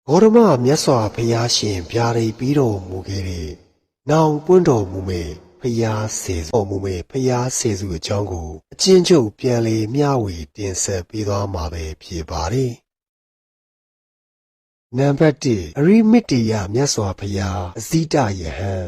ဂေါတမမြတ်စွာဘုရားရှင်ဗျာဒိတ်ပြီးတော်မူခဲ့တဲ့နောင်ပွင့်တော်မူမဲ့ဘုရားစေစုတော်မူမဲ့ဘုရားစေစုအကြောင်းကိုအချင်းချုပ်ပြန်လေမျှဝေတင်ဆက်ပေးသွားမှာပဲဖြစ်ပါတယ်။နံပါတ်1အရိမတ္တိယမြတ်စွာဘုရားအဇိတယဟန်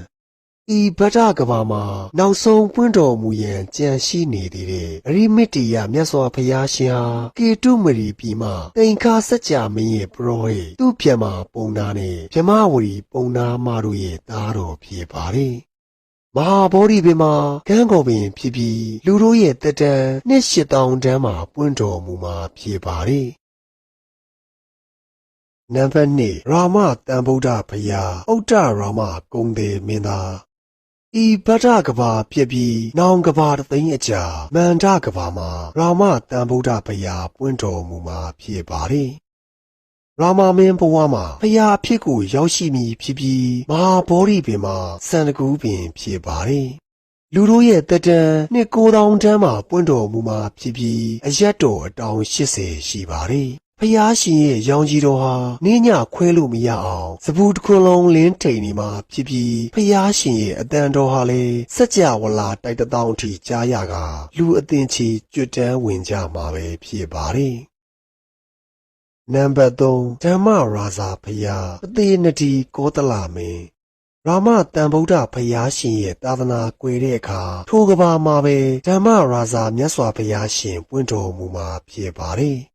ဤဗဒ္ဒကဘာမှာနောက်ဆုံးပွင့်တော်မူရန်ကြံရှိနေသေးတဲ့အရိမတ္တိယမြတ်စွာဘုရားရှင်ဟာကေတုမရီပြည်မှာတိန်ခါစัจ जा မင်းရဲ့ပရောဟိတ်သူ့ပြမပုံနာနဲ့ဗြဟ္မဝရီပုံနာမတို့ရဲ့သားတော်ဖြစ်ပါတယ်။မဟာဗောဓိပင်မှာကန်းကော်ပင်ဖြစ်ပြီးလူတို့ရဲ့တက်တန်နှစ်8000တန်းမှာပွင့်တော်မူမှာဖြစ်ပါတယ်။နံပါတ်2ရာမတန်ဗုဒ္ဓဘုရားဥတ္တရာမဂုံတေမင်းသားဤဗဒ္ဒကဘာဖြစ်ပြီးနောင်ကဘာတသိန်းအကြာမန္တကဘာမှာရာမတန်ဗုဒ္ဓဘုရားပွင့်တော်မူမှာဖြစ်ပါတယ်။ရာမမင်းဘဝမှာဘုရားအဖြစ်ကိုရောက်ရှိမည်ဖြစ်ပြီးမဟာဗောဓိပင်မှာစန္ဒကူပင်ဖြစ်ပါတယ်။လူတို့ရဲ့တက်တန်နှစ်9000တန်းမှာပွင့်တော်မူမှာဖြစ်ပြီးအရက်တော်အတောင်80ရှိပါတယ်။ဖျားရှင်ရဲ့ရောင်ကြီးတော်ဟာနေညခွဲလို့မရအောင်စပူတစ်ခွန်းလုံးလင်းထိန်နေမှာဖြစ်ပြီးဖျားရှင်ရဲ့အတန်တော်ဟာလည်းစัจ जा ဝလာတိုက်တောင်းအထိကြားရကလူအသင်ချီကြွတန်းဝင်ကြမှာပဲဖြစ်ပါတယ်။နံပါတ်3ဓမ္မရာဇာဖျားအသေးနတီကောသလမင်းရာမတန်ဗုဒ္ဓဘုရားရှင်ရဲ့သာသနာကွယ်တဲ့အခါထိုကဘာမှာပဲဓမ္မရာဇာမြတ်စွာဘုရားရှင်ပွင့်တော်မူမှာဖြစ်ပါတယ်။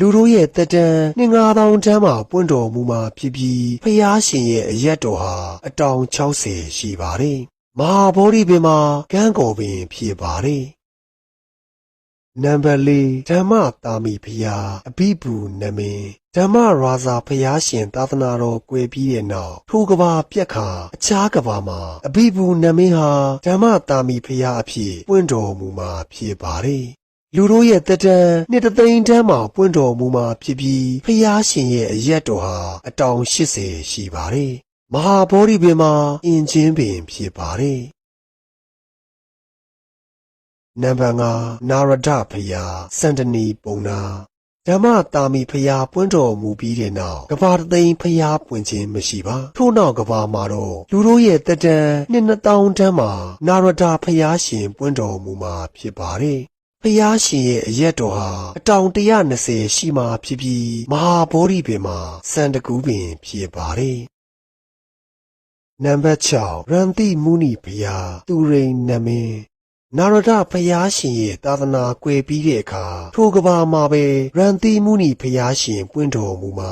လူတို့ရဲ့တက်တန်နှစ်9000တန်းမှာပွင့်တော်မူမှာဖြစ်ပြီးဖျားရှင်ရဲ့အရက်တော်ဟာအတောင်60ရှိပါတယ်။မဟာဗောဓိပင်မှာကန်းကော်ပင်ဖြစ်ပါတယ်။နံပါတ်4ဓမ္မတာမီဖျားအဘိဘူနမင်းဓမ္မရာဇာဖျားရှင်သာသနာတော်ကွယ်ပြီးတဲ့နောက်ထိုကဘာပြက်ခါအခြားကဘာမှာအဘိဘူနမင်းဟာဓမ္မတာမီဖျားအဖြစ်ပွင့်တော်မူမှာဖြစ်ပါတယ်။လူတို့ရဲ့တက်တန်နှစ်တသိန်းတန်းမှာပွင့်တော်မူမှာဖြစ်ပြီးဖျားရှင်ရဲ့အရက်တော်ဟာအတောင်80ရှိပါတယ်။မဟာဗောဓိပင်မှာအင်ချင်းပင်ဖြစ်ပါတယ်။နံပါတ်5နာရဒဖျားစန္ဒနီပုံနာဓမ္မတာမီဖျားပွင့်တော်မူပြီးတဲ့နောက်ကဘာတသိန်းဖျားပွင့်ခြင်းမရှိပါထို့နောက်ကဘာမှာတော့လူတို့ရဲ့တက်တန်နှစ်2000တန်းမှာနာရဒဖျားရှင်ပွင့်တော်မူမှာဖြစ်ပါတယ်။ဖျားရှင်ရဲ့အရက်တော်ဟာအတောင်120ရှိမှဖြစ်ပြီးမဟာဗောဓိပင်မှာစန္ဒကူပင်ဖြစ်ပါတယ်။နံပါတ်6ရန်တိမုနိဘုရားသူရိန်နမင်းနာရဒဘုရားရှင်ရဲ့သာသနာကွယ်ပြီးတဲ့အခါထိုကဘာမှာပဲရန်တိမုနိဘုရားရှင်ပွင့်တော်မူမှာ